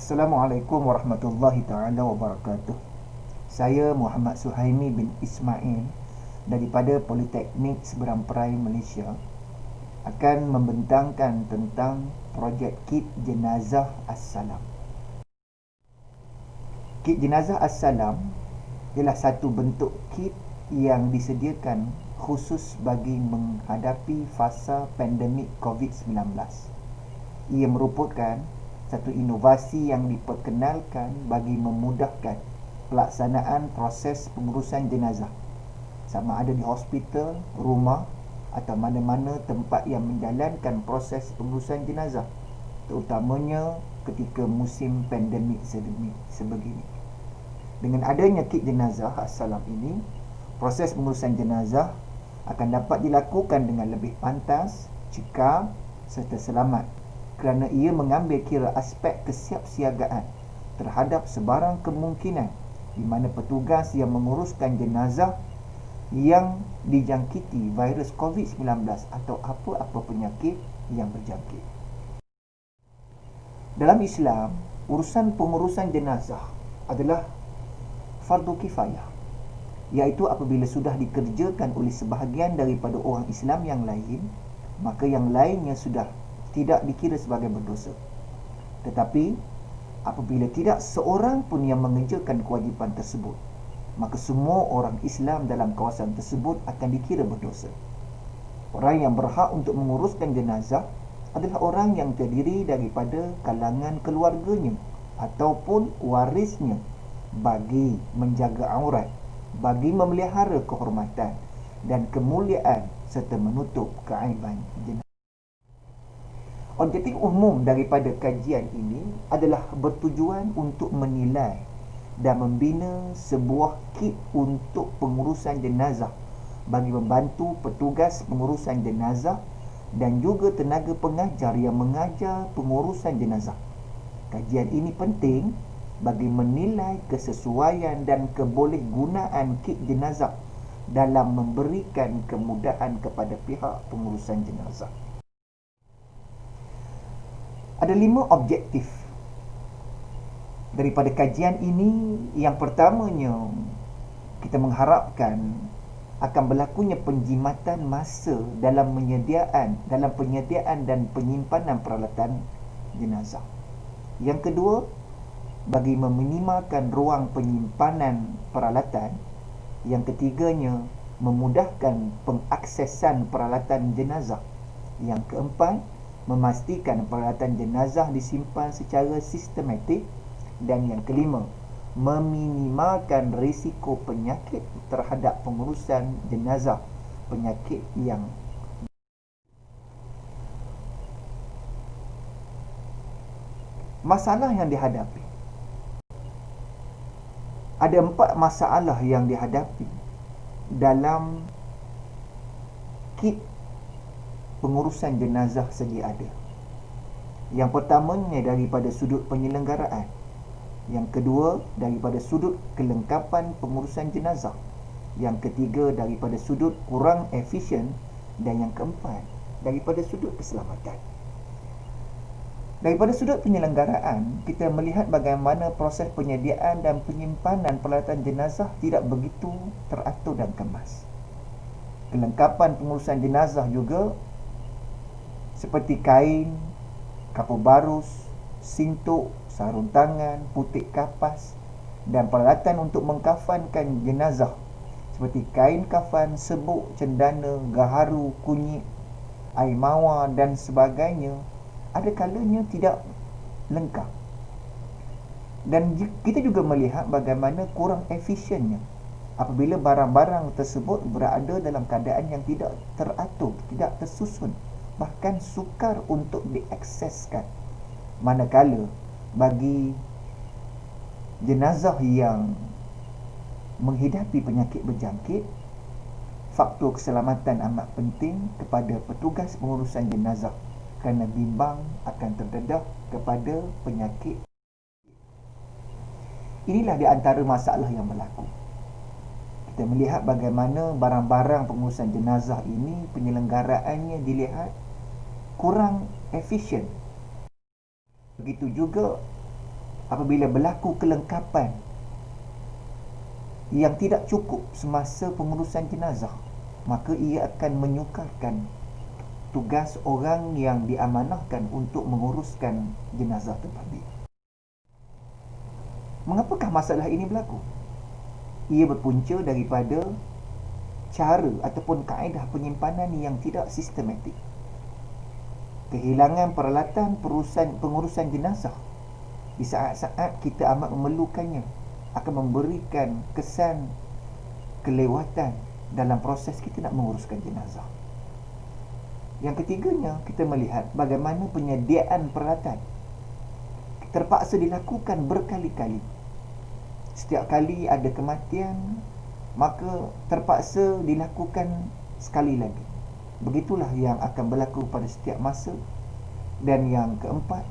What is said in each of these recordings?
Assalamualaikum warahmatullahi taala wabarakatuh. Saya Muhammad Suhaimi bin Ismail daripada Politeknik Seberang Perai, Malaysia akan membentangkan tentang projek Kit Jenazah As-Salam. Kit Jenazah As-Salam ialah satu bentuk kit yang disediakan khusus bagi menghadapi fasa pandemik COVID-19. Ia merupakan satu inovasi yang diperkenalkan bagi memudahkan pelaksanaan proses pengurusan jenazah, sama ada di hospital, rumah atau mana-mana tempat yang menjalankan proses pengurusan jenazah, terutamanya ketika musim pandemik sebegini. Dengan adanya kit jenazah As-Salam ini, proses pengurusan jenazah akan dapat dilakukan dengan lebih pantas, cekap serta selamat, kerana ia mengambil kira aspek kesiapsiagaan terhadap sebarang kemungkinan di mana petugas yang menguruskan jenazah yang dijangkiti virus COVID-19 atau apa-apa penyakit yang berjangkit. Dalam Islam, urusan pengurusan jenazah adalah fardu kifayah, iaitu apabila sudah dikerjakan oleh sebahagian daripada orang Islam yang lain, maka yang lainnya sudah tidak dikira sebagai berdosa. Tetapi apabila tidak seorang pun yang mengerjakan kewajipan tersebut, maka semua orang Islam dalam kawasan tersebut akan dikira berdosa. Orang yang berhak untuk menguruskan jenazah adalah orang yang terdiri daripada kalangan keluarganya ataupun warisnya, bagi menjaga aurat, bagi memelihara kehormatan dan kemuliaan serta menutup keaiban jenazah. Objektif umum daripada kajian ini adalah bertujuan untuk menilai dan membina sebuah kit untuk pengurusan jenazah bagi membantu petugas pengurusan jenazah dan juga tenaga pengajar yang mengajar pengurusan jenazah. Kajian ini penting bagi menilai kesesuaian dan kebolehgunaan kit jenazah dalam memberikan kemudahan kepada pihak pengurusan jenazah. Ada 5 objektif daripada kajian ini. Yang pertamanya, kita mengharapkan akan berlakunya penjimatan masa dalam penyediaan dan penyimpanan peralatan jenazah. Yang kedua, bagi meminimalkan ruang penyimpanan peralatan. Yang ketiganya, memudahkan pengaksesan peralatan jenazah. Yang keempat, memastikan peralatan jenazah disimpan secara sistematik. Dan yang kelima, meminimalkan risiko penyakit terhadap pengurusan jenazah, penyakit yang masalah yang dihadapi. Ada 4 masalah yang dihadapi dalam kit pengurusan jenazah sedia ada. Yang pertamanya daripada sudut penyelenggaraan. Yang kedua daripada sudut kelengkapan pengurusan jenazah. Yang ketiga daripada sudut kurang efisien. Dan yang keempat daripada sudut keselamatan. Daripada sudut penyelenggaraan, kita melihat bagaimana proses penyediaan dan penyimpanan peralatan jenazah tidak begitu teratur dan kemas. Kelengkapan pengurusan jenazah juga seperti kain, kapur barus, sintuk, sarung tangan, putik kapas dan peralatan untuk mengkafankan jenazah seperti kain kafan, sebuk, cendana, gaharu, kunyit, air mawar dan sebagainya ada kalanya tidak lengkap. Dan kita juga melihat bagaimana kurang efisiennya apabila barang-barang tersebut berada dalam keadaan yang tidak teratur, tidak tersusun, bahkan sukar untuk diakseskan. Manakala bagi jenazah yang menghidapi penyakit berjangkit, faktor keselamatan amat penting kepada petugas pengurusan jenazah kerana bimbang akan terdedah kepada penyakit. Inilah di antara masalah yang berlaku. Kita melihat bagaimana barang-barang pengurusan jenazah ini penyelenggaraannya dilihat kurang efisien. Begitu juga apabila berlaku kelengkapan yang tidak cukup semasa pengurusan jenazah, maka ia akan menyukarkan tugas orang yang diamanahkan untuk menguruskan jenazah tersebut. Mengapakah masalah ini berlaku? Ia berpunca daripada cara ataupun kaedah penyimpanan yang tidak sistematik. Kehilangan peralatan pengurusan jenazah di saat-saat kita amat memerlukannya akan memberikan kesan kelewatan dalam proses kita nak menguruskan jenazah. Yang ketiganya, kita melihat bagaimana penyediaan peralatan terpaksa dilakukan berkali-kali. Setiap kali ada kematian, maka terpaksa dilakukan sekali lagi. Begitulah yang akan berlaku pada setiap masa. Dan yang keempat,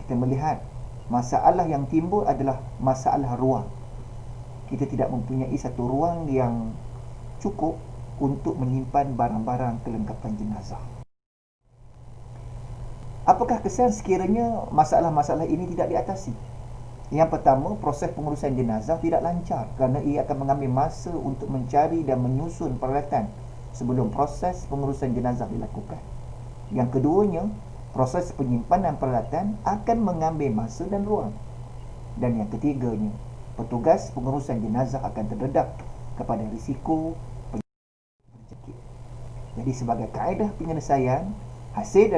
kita melihat masalah yang timbul adalah masalah ruang. Kita tidak mempunyai satu ruang yang cukup untuk menyimpan barang-barang kelengkapan jenazah. Apakah kesan sekiranya masalah-masalah ini tidak diatasi? Yang pertama, proses pengurusan jenazah tidak lancar kerana ia akan mengambil masa untuk mencari dan menyusun peralatan sebelum proses pengurusan jenazah dilakukan. Yang keduanya, proses penyimpanan peralatan akan mengambil masa dan ruang. Dan yang ketiganya, petugas pengurusan jenazah akan terdedah kepada risiko penyakit. Jadi sebagai kaedah penyelesaian, hasil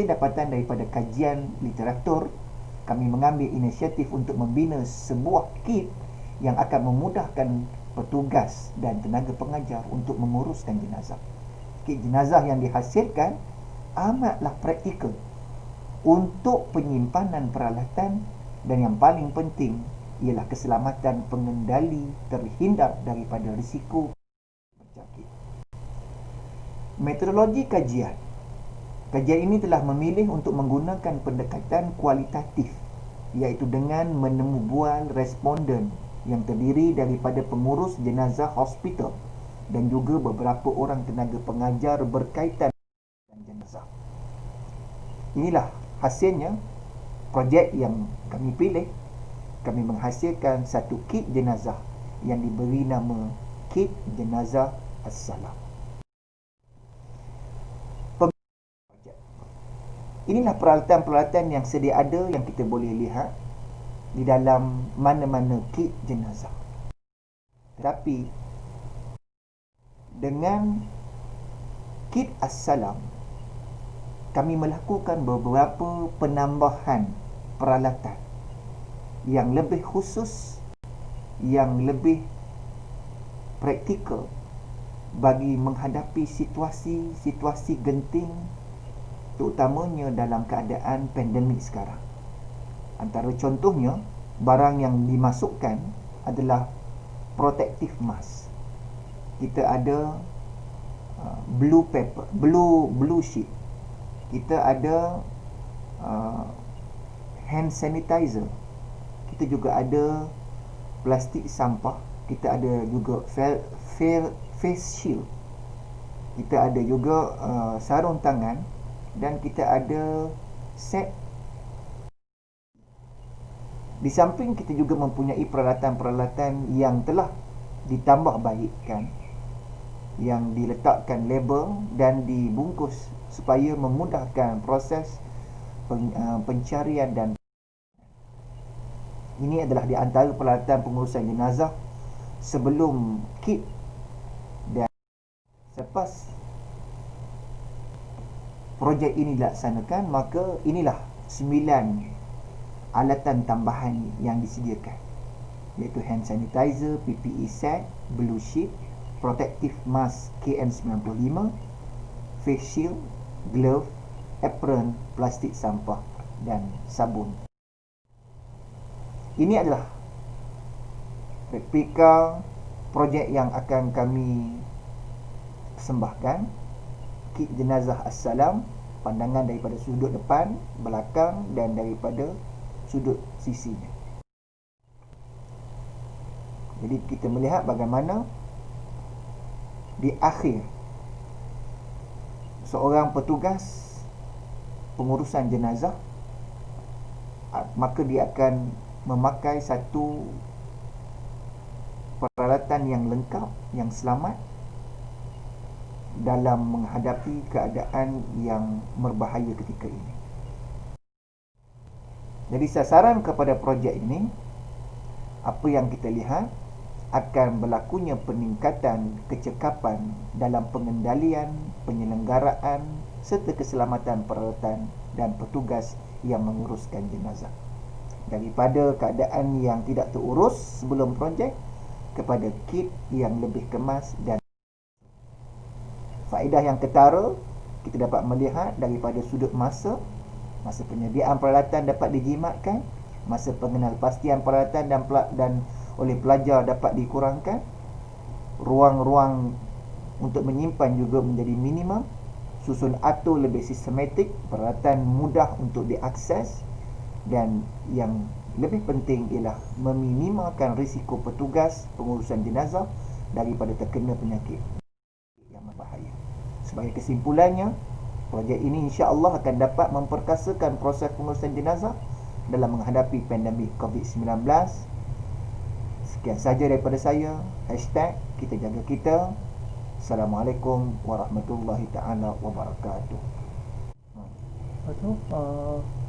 dapatan daripada kajian literatur, kami mengambil inisiatif untuk membina sebuah kit yang akan memudahkan petugas dan tenaga pengajar untuk menguruskan jenazah. Kit jenazah yang dihasilkan amatlah praktikal untuk penyimpanan peralatan, dan yang paling penting ialah keselamatan pengendali terhindar daripada risiko penyakit. Metodologi kajian. Kajian ini telah memilih untuk menggunakan pendekatan kualitatif, iaitu dengan menemubual responden yang terdiri daripada pengurus jenazah hospital dan juga beberapa orang tenaga pengajar berkaitan dengan jenazah. Inilah hasilnya projek yang kami pilih. Kami menghasilkan satu kit jenazah yang diberi nama Kit Jenazah As-Salam. Inilah peralatan-peralatan yang sedia ada yang kita boleh lihat di dalam mana-mana kit jenazah. Tetapi dengan Kit As-Salam, kami melakukan beberapa penambahan peralatan yang lebih khusus, yang lebih praktikal bagi menghadapi situasi genting, terutamanya dalam keadaan pandemik sekarang. Antara contohnya, barang yang dimasukkan adalah protective mask. Kita ada blue paper, blue sheet. Kita ada hand sanitizer. Kita juga ada plastik sampah. Kita ada juga face shield. Kita ada juga sarung tangan, dan kita ada set. Di samping kita juga mempunyai peralatan-peralatan yang telah ditambah baikkan, yang diletakkan label dan dibungkus supaya memudahkan proses pencarian. Dan ini adalah di antara peralatan pengurusan jenazah sebelum kit. Dan selepas projek ini dilaksanakan, maka inilah 9 alatan tambahan yang disediakan, iaitu hand sanitizer, PPE set, blue sheet, protective mask KN95, face shield, glove, apron, plastik sampah dan sabun. Ini adalah replika projek yang akan kami persembahkan. Kit Jenazah As-Salam, pandangan daripada sudut depan, belakang dan daripada sudut sisinya. Jadi kita melihat bagaimana di akhir seorang petugas pengurusan jenazah maka dia akan memakai satu peralatan yang lengkap, yang selamat dalam menghadapi keadaan yang berbahaya ketika ini. Jadi sasaran kepada projek ini, apa yang kita lihat, akan berlakunya peningkatan kecekapan dalam pengendalian, penyelenggaraan serta keselamatan peralatan dan petugas yang menguruskan jenazah. Daripada keadaan yang tidak terurus sebelum projek kepada kit yang lebih kemas. Dan faedah yang ketara kita dapat melihat daripada sudut masa penyediaan peralatan dapat dijimatkan, masa pengenalpastian peralatan dan oleh pelajar dapat dikurangkan, ruang-ruang untuk menyimpan juga menjadi minimum, susun atur lebih sistematik, peralatan mudah untuk diakses, dan yang lebih penting ialah meminimalkan risiko petugas pengurusan jenazah daripada terkena penyakit yang berbahaya. Sebagai kesimpulannya, projek ini insya-Allah akan dapat memperkasakan proses pengurusan jenazah dalam menghadapi pandemik COVID-19. Sekian saja daripada saya. #kita jaga kita. Assalamualaikum warahmatullahi taala wabarakatuh. Lepas tu